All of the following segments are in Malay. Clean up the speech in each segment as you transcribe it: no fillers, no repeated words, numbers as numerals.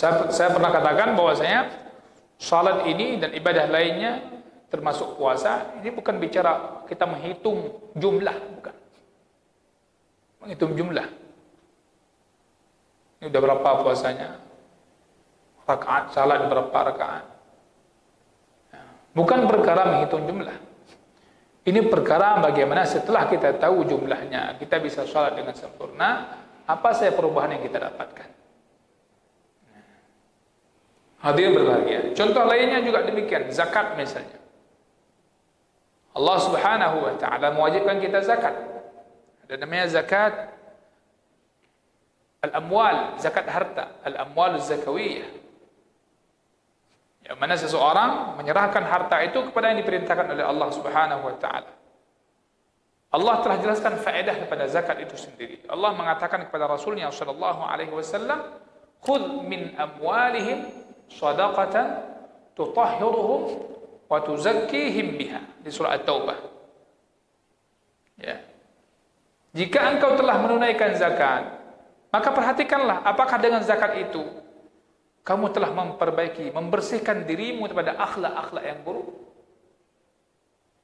Saya pernah katakan bahwasanya salat ini dan ibadah lainnya termasuk puasa, ini bukan bicara kita menghitung jumlah, bukan. Menghitung jumlah. Ini udah berapa puasanya? Rakaat salat berapa rakaat? Bukan perkara menghitung jumlah. Ini perkara bagaimana setelah kita tahu jumlahnya, kita bisa salat dengan sempurna, apa saja perubahan yang kita dapatkan. Hadirin berbahagia. Contoh lainnya juga demikian, zakat misalnya. Allah Subhanahu wa taala mewajibkan kita zakat. Ada namanya zakat al-amwal, zakat harta, al-amwal az-zakawiyah. Yang mana seseorang menyerahkan harta itu kepada yang diperintahkan oleh Allah Subhanahu wa taala. Allah telah jelaskan faedah daripada zakat itu sendiri. Allah mengatakan kepada Rasulnya sallallahu alaihi wasallam, "Khudh min amwalihim shadaqatan tutahhiruhum wa tuzakkihim biha," di surah At-Taubah. Ya. Jika engkau telah menunaikan zakat, maka perhatikanlah apakah dengan zakat itu kamu telah memperbaiki, membersihkan dirimu daripada akhlak-akhlak yang buruk.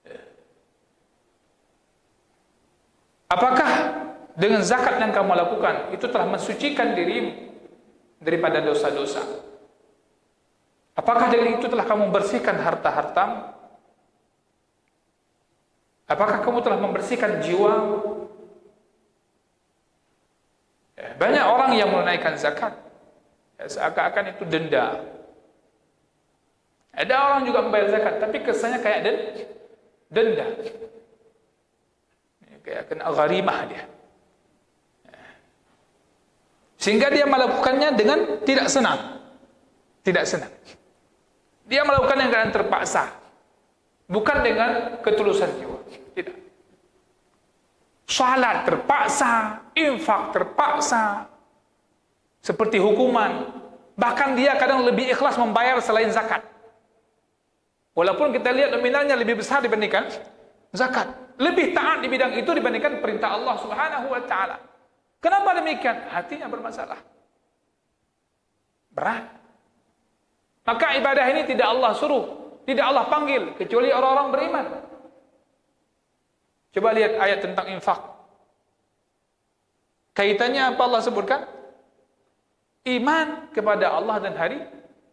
Ya. Apakah dengan zakat yang kamu lakukan itu telah mensucikan dirimu daripada dosa-dosa? Apakah dengan itu telah kamu membersihkan harta-hartamu? Apakah kamu telah membersihkan jiwamu? Ya, banyak orang yang menunaikan zakat, ya, seakan-akan itu denda. Ada orang juga membayar zakat, tapi kesannya kayak denda. Ya, kayak kena gharimah dia. Ya. Sehingga dia melakukannya dengan tidak senang. Tidak senang. Dia melakukan yang keadaan terpaksa, bukan dengan ketulusan jiwa. Tidak. Salat terpaksa, infak terpaksa, seperti hukuman. Bahkan dia kadang lebih ikhlas membayar selain zakat. Walaupun kita lihat nominalnya lebih besar dibandingkan zakat. Lebih taat di bidang itu dibandingkan perintah Allah Subhanahu wa taala. Kenapa demikian? Hatinya bermasalah. Berat. Maka ibadah ini tidak Allah suruh, tidak Allah panggil, kecuali orang-orang beriman. Coba lihat ayat tentang infak. Kaitannya apa Allah sebutkan? Iman kepada Allah dan hari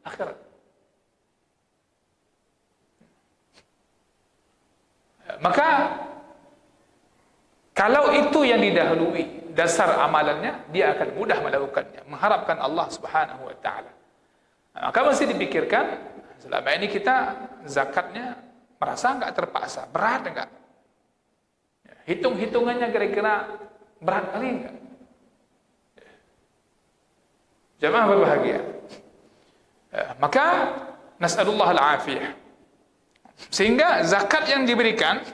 akhirat. Maka kalau itu yang didahului dasar amalannya, dia akan mudah melakukannya, mengharapkan Allah Subhanahu wa taala. Maka mesti dipikirkan, selama ini kita zakatnya merasa enggak terpaksa, berat enggak? Hitung-hitungannya kira-kira berat kali enggak? Jamaah berbahagia. Maka nas'alullah al-afiyah. Sehingga zakat yang diberikan,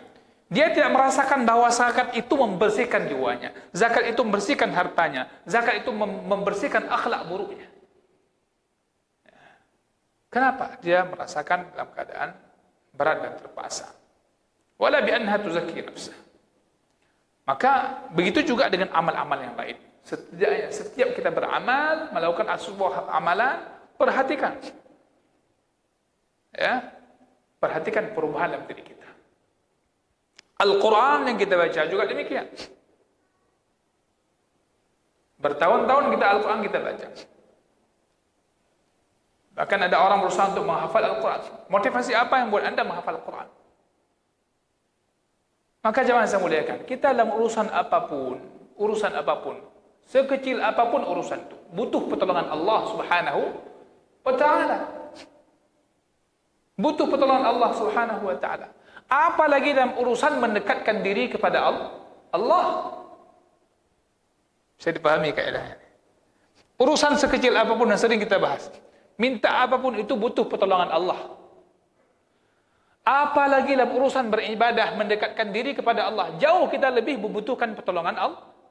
dia tidak merasakan bahwa zakat itu membersihkan jiwanya, zakat itu membersihkan hartanya, zakat itu membersihkan akhlak buruknya. Kenapa? Dia merasakan dalam keadaan berat dan terpaksa. Wala bi anha tuzakki nafsah. Maka begitu juga dengan amal-amal yang lain. Setiap kita beramal, melakukan sebuah amalan, perhatikan. Ya. Perhatikan perubahan dalam diri kita. Al-Quran yang kita baca juga demikian. Bertahun-tahun kita Al-Quran kita baca. Bahkan ada orang berusaha untuk menghafal Al-Quran. Motivasi apa yang buat anda menghafal Al-Quran? Maka jemaah saya muliakan, kita dalam urusan apapun, sekecil apapun urusan itu, butuh pertolongan Allah Subhanahu wa ta'ala. Butuh pertolongan Allah Subhanahu wa ta'ala. Apalagi dalam urusan mendekatkan diri kepada Allah. Saya dipahami kaedahnya. Urusan sekecil apapun yang sering kita bahas, minta apapun itu butuh pertolongan Allah. Apalagi dalam urusan beribadah, mendekatkan diri kepada Allah, jauh kita lebih membutuhkan pertolongan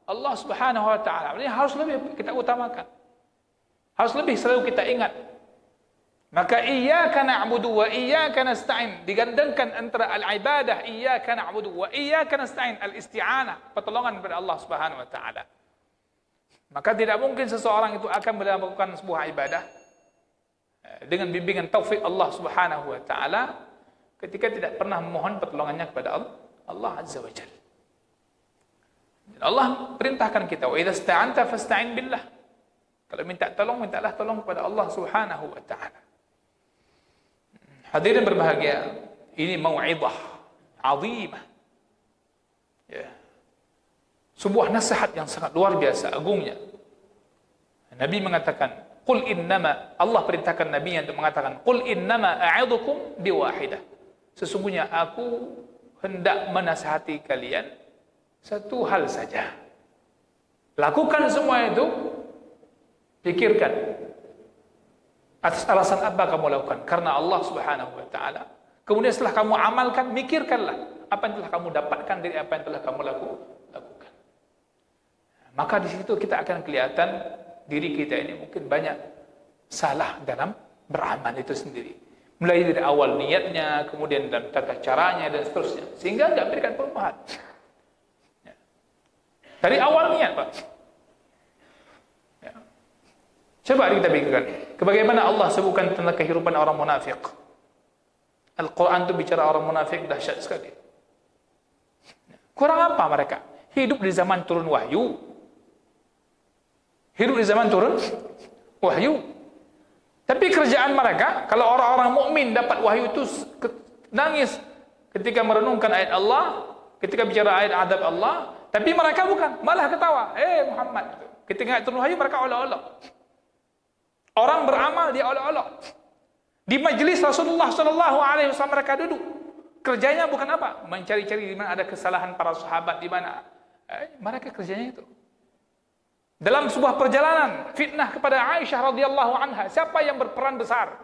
Allah Subhanahu wa ta'ala. Ini harus lebih kita utamakan. Harus lebih selalu kita ingat. Maka iyyaka na'budu wa iyyaka nasta'in, digandengkan antara al-ibadah iyyaka na'budu wa iyyaka nasta'in, al-isti'anah, pertolongan kepada Allah Subhanahu wa ta'ala. Maka tidak mungkin seseorang itu akan melakukan sebuah ibadah dengan bimbingan taufik Allah Subhanahu wa taala ketika tidak pernah memohon pertolongannya kepada Allah Azza wa Jalla. Allah perintahkan kita, wa idza sta'anta fasta'in billah. Kalau minta tolong, mintalah tolong kepada Allah Subhanahu wa taala. Hadirin berbahagia, ini mau'izah azimah. Ya. Sebuah nasihat yang sangat luar biasa agungnya. Nabi mengatakan, qul innama, Allah perintahkan Nabi untuk mengatakan, qul innama a'idhukum biwahidah. Sesungguhnya aku hendak menasihati kalian satu hal saja. Lakukan semua itu, pikirkan atas alasan apa kamu lakukan, karena Allah Subhanahu wa taala. Kemudian setelah kamu amalkan, mikirkanlah apa yang telah kamu dapatkan dari apa yang telah kamu lakukan. Maka di situ kita akan kelihatan diri kita ini mungkin banyak salah dalam beramal itu sendiri. Mulai dari awal niatnya, kemudian dalam tata caranya dan seterusnya, sehingga tidak memberikan perubahan. Dari awal niat, Pak. Ya. Coba kita pikirkan, bagaimana Allah sebutkan tentang kehidupan orang munafik. Al-Quran itu bicara orang munafik dahsyat sekali. Kurang apa mereka? Hidup di zaman turun wahyu. Hidup di zaman turun wahyu. Tapi kerjaan mereka, kalau orang-orang mukmin dapat wahyu itu nangis ketika merenungkan ayat Allah, ketika bicara ayat adab Allah. Tapi mereka bukan, malah ketawa. Muhammad. Ketika turun wahyu mereka olok-olok. Orang beramal dia olok-olok. Di majlis Rasulullah SAW mereka duduk. Kerjanya bukan apa? Mencari-cari di mana ada kesalahan para sahabat, di mana. Mereka kerjanya itu. Dalam sebuah perjalanan fitnah kepada Aisyah radhiyallahu anha, siapa yang berperan besar?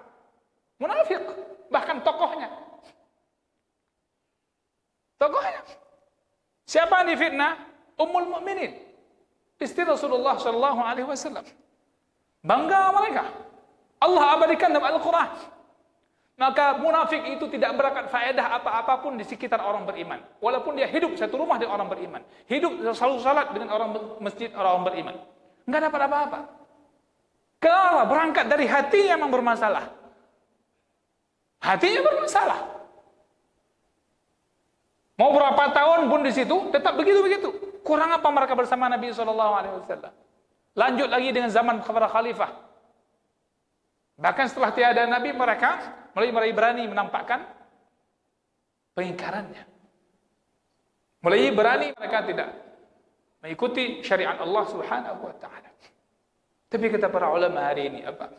Munafik, bahkan tokohnya. Siapa yang difitnah? Ummul Mukminin, istri Rasulullah sallallahu alaihi wasallam. Bangga mereka. Allah abadikan dalam Al-Qur'an. Maka munafik itu tidak berangkat faedah apa-apapun di sekitar orang beriman. Walaupun dia hidup satu rumah dengan orang beriman, hidup selalu salat dengan orang masjid orang beriman, enggak dapat apa-apa. Kenapa? Berangkat dari hatinya memang bermasalah. Hatinya bermasalah. Mau berapa tahun pun di situ tetap begitu-begitu. Kurang apa mereka bersama Nabi SAW? Lanjut lagi dengan zaman kepada khalifah. Bahkan setelah tiada Nabi, mereka mulai berani menampakkan pengingkarannya. Mulai berani mereka tidak mengikuti syariat Allah Subhanahu wa taala. Tapi kata para ulama hari ini apa?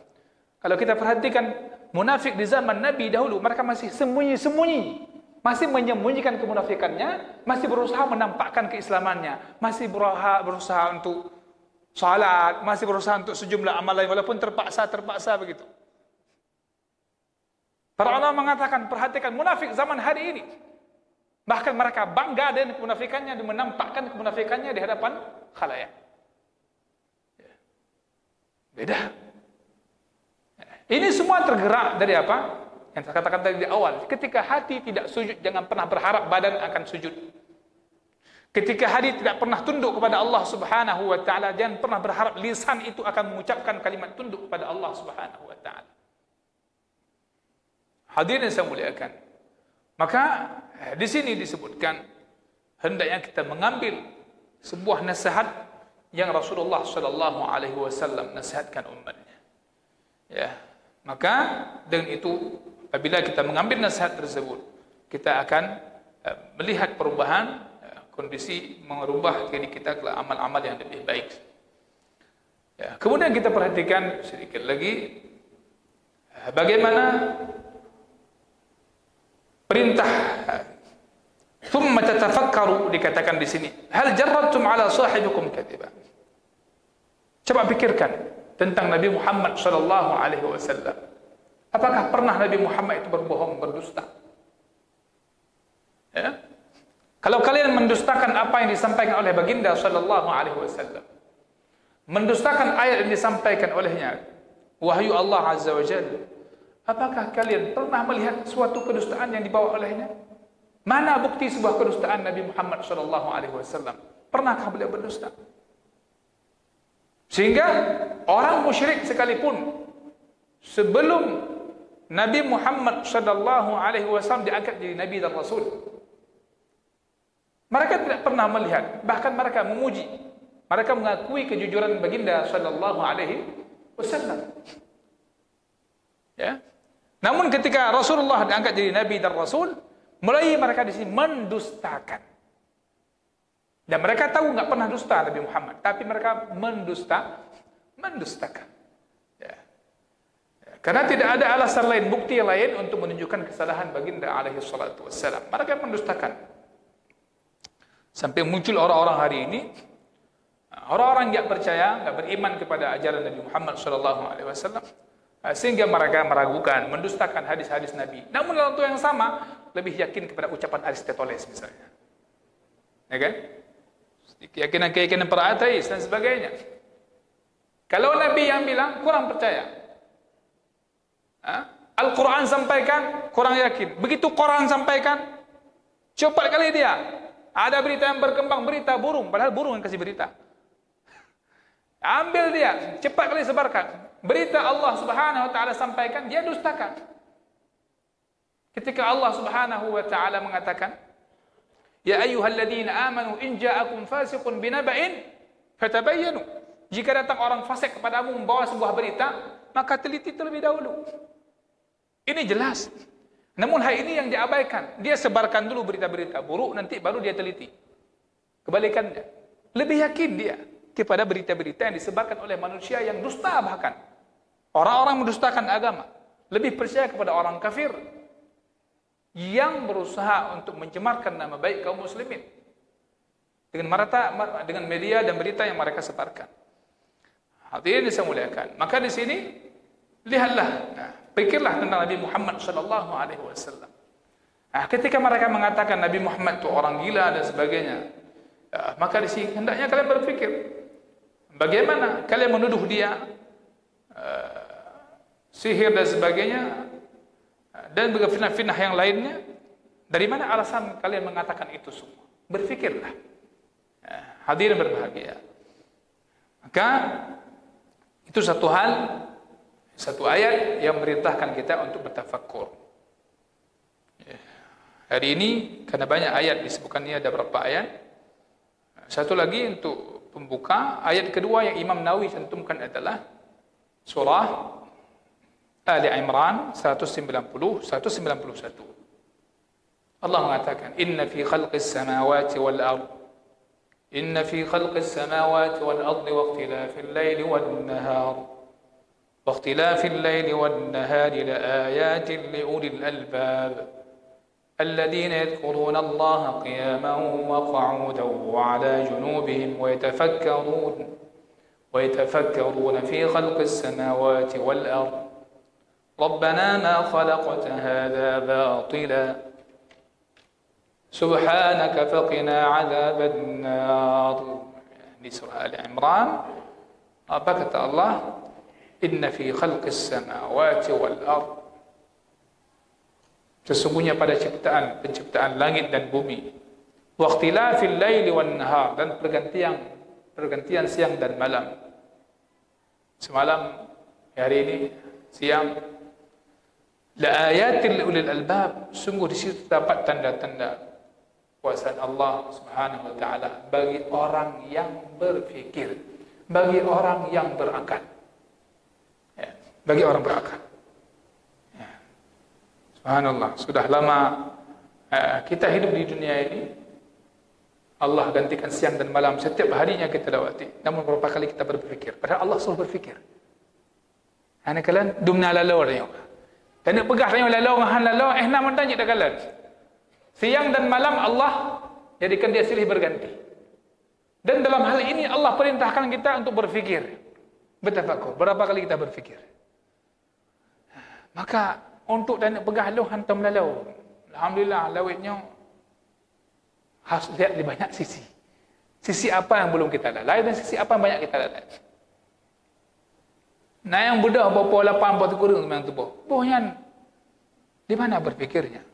Kalau kita perhatikan munafik di zaman Nabi dahulu, mereka masih sembunyi-sembunyi. Masih menyembunyikan kemunafikannya, masih berusaha menampakkan keislamannya, masih berusaha untuk salat, masih berusaha untuk sejumlah amalan walaupun terpaksa begitu. Para ulama mengatakan, perhatikan munafik zaman hari ini. Bahkan mereka bangga dengan kemunafikannya dan menampakkan kemunafikannya di hadapan khalayak. Beda. Ini semua tergerak dari apa? Yang saya katakan tadi di awal, ketika hati tidak sujud, jangan pernah berharap badan akan sujud. Ketika hati tidak pernah tunduk kepada Allah Subhanahu wa taala, jangan pernah berharap lisan itu akan mengucapkan kalimat tunduk kepada Allah Subhanahu wa taala. Hadirin saya muliakan. Maka di sini disebutkan hendaknya kita mengambil sebuah nasihat yang Rasulullah sallallahu alaihi wasallam nasihatkan umatnya. Ya. Maka dengan itu apabila kita mengambil nasihat tersebut, kita akan melihat perubahan kondisi, merubah diri kita ke amal-amal yang lebih baik. Ya, kemudian kita perhatikan sedikit lagi bagaimana perintah thumma tatafakkaru dikatakan di sini. Hal jarratum ala sahibikum kadiba. Coba pikirkan tentang Nabi Muhammad sallallahu alaihi wasallam. Apakah pernah Nabi Muhammad itu berbohong, berdusta? Ya? Kalau kalian mendustakan apa yang disampaikan oleh baginda sallallahu alaihi wasallam, mendustakan ayat yang disampaikan olehnya, wahyu Allah azza wa jalla, apakah kalian pernah melihat suatu kedustaan yang dibawa olehnya? Mana bukti sebuah kedustaan Nabi Muhammad sallallahu alaihi wasallam? Pernahkah beliau berdusta? Sehingga orang musyrik sekalipun sebelum Nabi Muhammad sallallahu alaihi wasallam diangkat jadi nabi dan rasul. Mereka tidak pernah melihat, bahkan mereka memuji. Mereka mengakui kejujuran baginda sallallahu alaihi wasallam. Ya. Namun ketika Rasulullah diangkat jadi nabi dan rasul, mulai mereka di sini mendustakan. Dan mereka tahu enggak pernah dusta Nabi Muhammad, tapi mereka mendustakan. Ya. Karena tidak ada alasan lain, bukti lain untuk menunjukkan kesalahan baginda alaihi salatu wassalam. Mereka mendustakan. Sampai muncul orang-orang hari ini, orang-orang yang percaya, enggak beriman kepada ajaran Nabi Muhammad sallallahu alaihi wasallam, sehingga mereka meragukan, mendustakan hadis-hadis Nabi. Namun dalam waktu yang sama, lebih yakin kepada ucapan Aristoteles misalnya. Ya kan? Keyakinan-keyakinan para ateis dan sebagainya. Kalau Nabi yang bilang, kurang percaya. Al-Quran sampaikan, kurang yakin. Begitu Quran sampaikan, cepat kali dia. Ada berita yang berkembang, berita burung, padahal burung yang kasih berita. Ambil dia, cepat kali sebarkan. Berita Allah Subhanahu wa taala sampaikan, dia dustakan. Ketika Allah Subhanahu wa taala mengatakan, "Ya ayyuhalladzina amanu in ja'akum fasiqun binaba'in fatabayyanu." Jika datang orang fasik kepadamu membawa sebuah berita, maka teliti terlebih dahulu. Ini jelas. Namun hal ini yang diabaikan. Dia sebarkan dulu berita-berita buruk, nanti baru dia teliti. Kebalikannya. Lebih yakin dia kepada berita-berita yang disebarkan oleh manusia yang dusta bahkan. Orang-orang mendustakan agama. Lebih percaya kepada orang kafir yang berusaha untuk mencemarkan nama baik kaum muslimin dengan media dan berita yang mereka sebarkan. Hadirin yang saya muliakan. Maka di sini lihatlah, pikirlah tentang Nabi Muhammad sallallahu alaihi wasallam. Ketika mereka mengatakan Nabi Muhammad itu orang gila dan sebagainya, maka di sini hendaknya kalian berpikir, bagaimana kalian menuduh dia sihir dan sebagainya, dan fitnah-fitnah yang lainnya. Dari mana alasan kalian mengatakan itu semua? Berfikirlah. Hadirin berbahagia. Maka itu satu hal, satu ayat yang memerintahkan kita untuk bertafakkur. Hari ini karena banyak ayat disebutkan, ini ada berapa ayat. Satu lagi untuk pembuka, ayat kedua yang Imam Nawawi cantumkan adalah surah Ali Imran 190 191. Allah mengatakan, "Inna fi khalqis samawati wal ard, inna fi khalqis samawati wal ardi wa ikhtilafil laili wan nahar, wa ikhtilafil laili wan nahari la ayatin li ulil albab, alladhina yadhkuruna Allaha qiyaman wa qu'udan wa 'ala junubihim wa yatafakkaruna fi khalqis samawati wal ard. ربنا ما خلقت هذا باطلا سبحانك فقنا عذاب النار." Di surah Ali Imran, apa kata Allah? "Inna fi khalqis samawati wal ard." Sesungguhnya pada penciptaan langit dan bumi, wa ikhtilafil laili wan nahar, dan pergantian siang dan malam. Semalam, hari ini siang. La ayatil ulil albab, sungguh di situ terdapat tanda-tanda kuasa Allah Subhanahu wa taala bagi orang yang berfikir, bagi orang yang berakal. Ya, bagi orang berakal. Ya. Subhanallah, sudah lama kita hidup di dunia ini. Allah gantikan siang dan malam setiap harinya kita lewati. Namun berapa kali kita berpikir? Padahal Allah selalu berfikir. Ana kalian dumna lalau ni. Dan nak pegah tanya lalau ngahan lalau, nak mentanya dah kalan. Siang dan malam Allah jadikan dia silih berganti. Dan dalam hal ini Allah perintahkan kita untuk berfikir. Bertafakkur. Berapa kali kita berfikir? Maka untuk dan nak pegah lalau hantam lalau. Alhamdulillah lawitnya harus lihat di banyak sisi. Sisi apa yang belum kita lalai dan sisi apa yang banyak kita lalai. Nah yang budak berapa lapan buat kurung memang tu bohnya. Di mana berfikirnya?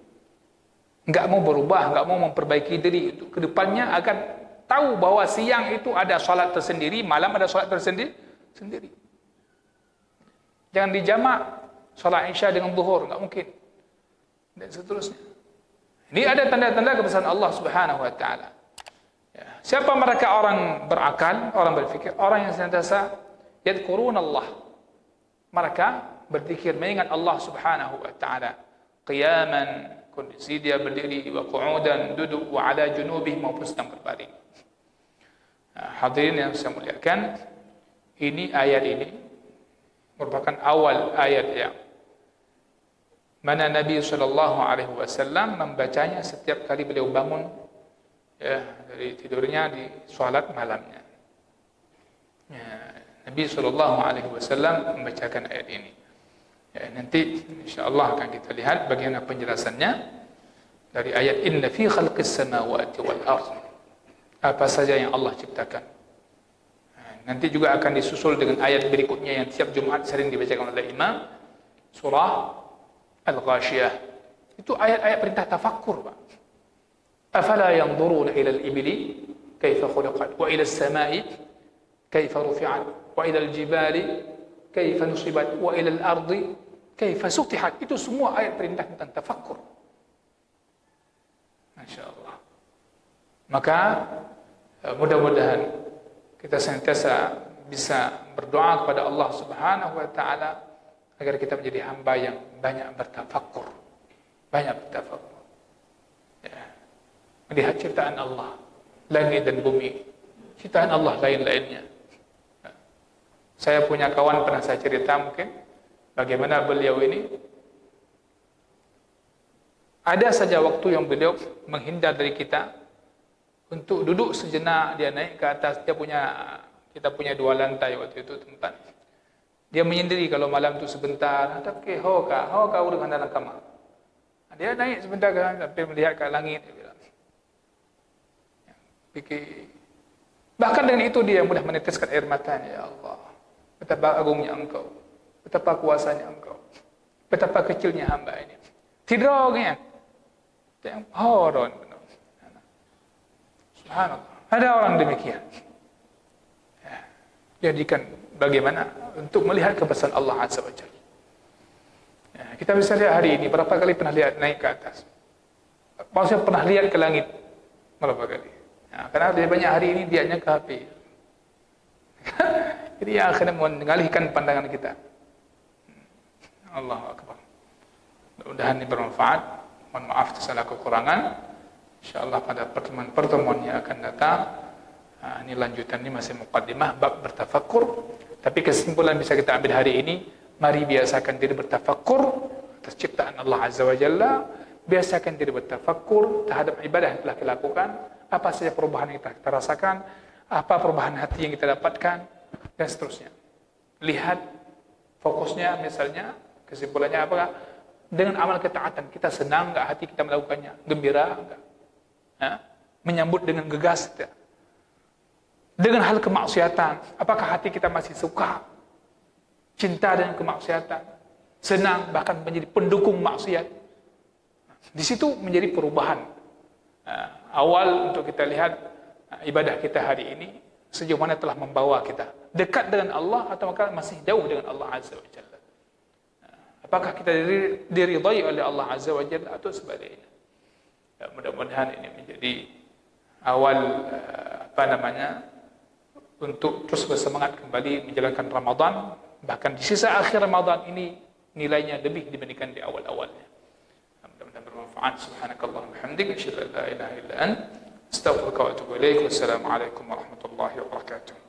Enggak mau berubah, enggak mau memperbaiki diri itu ke depannya akan tahu bahwa siang itu ada solat tersendiri, malam ada solat tersendiri. Jangan dijamak. salat Isya dengan Zuhur, enggak mungkin. Dan seterusnya. Ini ada tanda-tanda kebesaran Allah Subhanahu wa taala. Ya. Siapa mereka orang berakal, orang berfikir, orang yang senantiasa yadhkuruna Allah. Mereka berzikir mengingat Allah Subhanahu wa taala. Qiyaman, kondisi dia berdiri, wa qu'udan, duduk, wa ala junubih, maupun sedang berbaring. Hadirin yang saya muliakan, ini ayat ini merupakan awal ayat yang mana Nabi SAW membacanya setiap kali beliau bangun ya, dari tidurnya di solat malamnya. Ya, Nabi SAW membacakan ayat ini. Ya, nanti insyaAllah akan kita lihat bagaimana penjelasannya dari ayat Inna fi khalqis samawati wal ardh. Apa saja yang Allah ciptakan. Nanti juga akan disusul dengan ayat berikutnya yang tiap Jumat sering dibacakan oleh Imam, surah Al-Ghashiyah. Itu ayat-ayat perintah tafakkur, Pak. Afala yanzuruna ila al-ibli kaifa khuliqat wa ila as-sama'i kaifa rufi'at wa ila al-jibali kaifa nusibat wa ila al-ardi kaifa sutihat. Itu semua ayat perintah tentang tafakkur. Masya-Allah. Maka mudah-mudahan kita senantiasa bisa berdoa kepada Allah Subhanahu wa taala agar kita menjadi hamba yang banyak bertafakkur. Banyak bertafakkur. Ya. Melihat ciptaan Allah, langit dan bumi. Ciptaan Allah lain-lainnya. Ya. Saya punya kawan pernah saya cerita mungkin bagaimana beliau ini ada saja waktu yang beliau menghindar dari kita untuk duduk sejenak, dia naik ke atas, kita punya 2 lantai waktu itu tempat. Dia menyendiri kalau malam itu sebentar, tapi hoka urus dalam kamar. Dia naik sebentar sampai melihat ke langit, dia bilang. Fikir. Bahkan dengan itu dia mudah meneteskan air matanya, ya Allah. Betapa agungnya Engkau, betapa kuasanya Engkau, betapa kecilnya hamba ini. Tidaknya, yang horon. Subhanallah. Ada orang demikian. Ya. Jadikan bagaimana untuk melihat kebesaran Allah Azza wa Jalla. Ya, kita bisa lihat hari ini berapa kali pernah lihat naik ke atas. Maksudnya pernah lihat ke langit berapa kali. Ya, karena dia banyak hari ini dianya ke HP. Jadi yang akhirnya mengalihkan pandangan kita. Allahu Akbar. Mudah-mudahan ini bermanfaat. Mohon maaf atas segala kekurangan. InsyaAllah pada pertemuan yang akan datang, ini lanjutan, ini masih muqaddimah bab bertafakkur. Tapi kesimpulan bisa kita ambil hari ini, mari biasakan diri bertafakkur atas ciptaan Allah Azza wa Jalla. Biasakan diri bertafakkur terhadap ibadah yang telah kita lakukan, apa saja perubahan yang kita rasakan, apa perubahan hati yang kita dapatkan, dan seterusnya. Lihat fokusnya, misalnya kesimpulannya apakah dengan amal ketaatan kita senang enggak hati kita melakukannya, gembira enggak? Menyambut dengan gegas tidak? Dengan hal kemaksiatan, apakah hati kita masih suka cinta dengan kemaksiatan, senang bahkan menjadi pendukung maksiat? Di situ menjadi perubahan awal untuk kita lihat ibadah kita hari ini sejauh mana telah membawa kita dekat dengan Allah atau masih jauh dengan Allah Azza wa Jalla. Apakah kita diridhai oleh Allah Azza wa Jalla atau sebaliknya? Mudah-mudahan ini menjadi awal untuk terus bersemangat kembali menjalankan Ramadan, bahkan di sisa akhir Ramadan ini nilainya lebih dibandingkan di awal-awalnya. Mudah-mudahan bermanfaat. Subhanakallahumma hamdika asyhadu an la ilaha illa anta astaghfiruka wa atubu ilaik. Wassalamualaikum warahmatullahi wabarakatuh.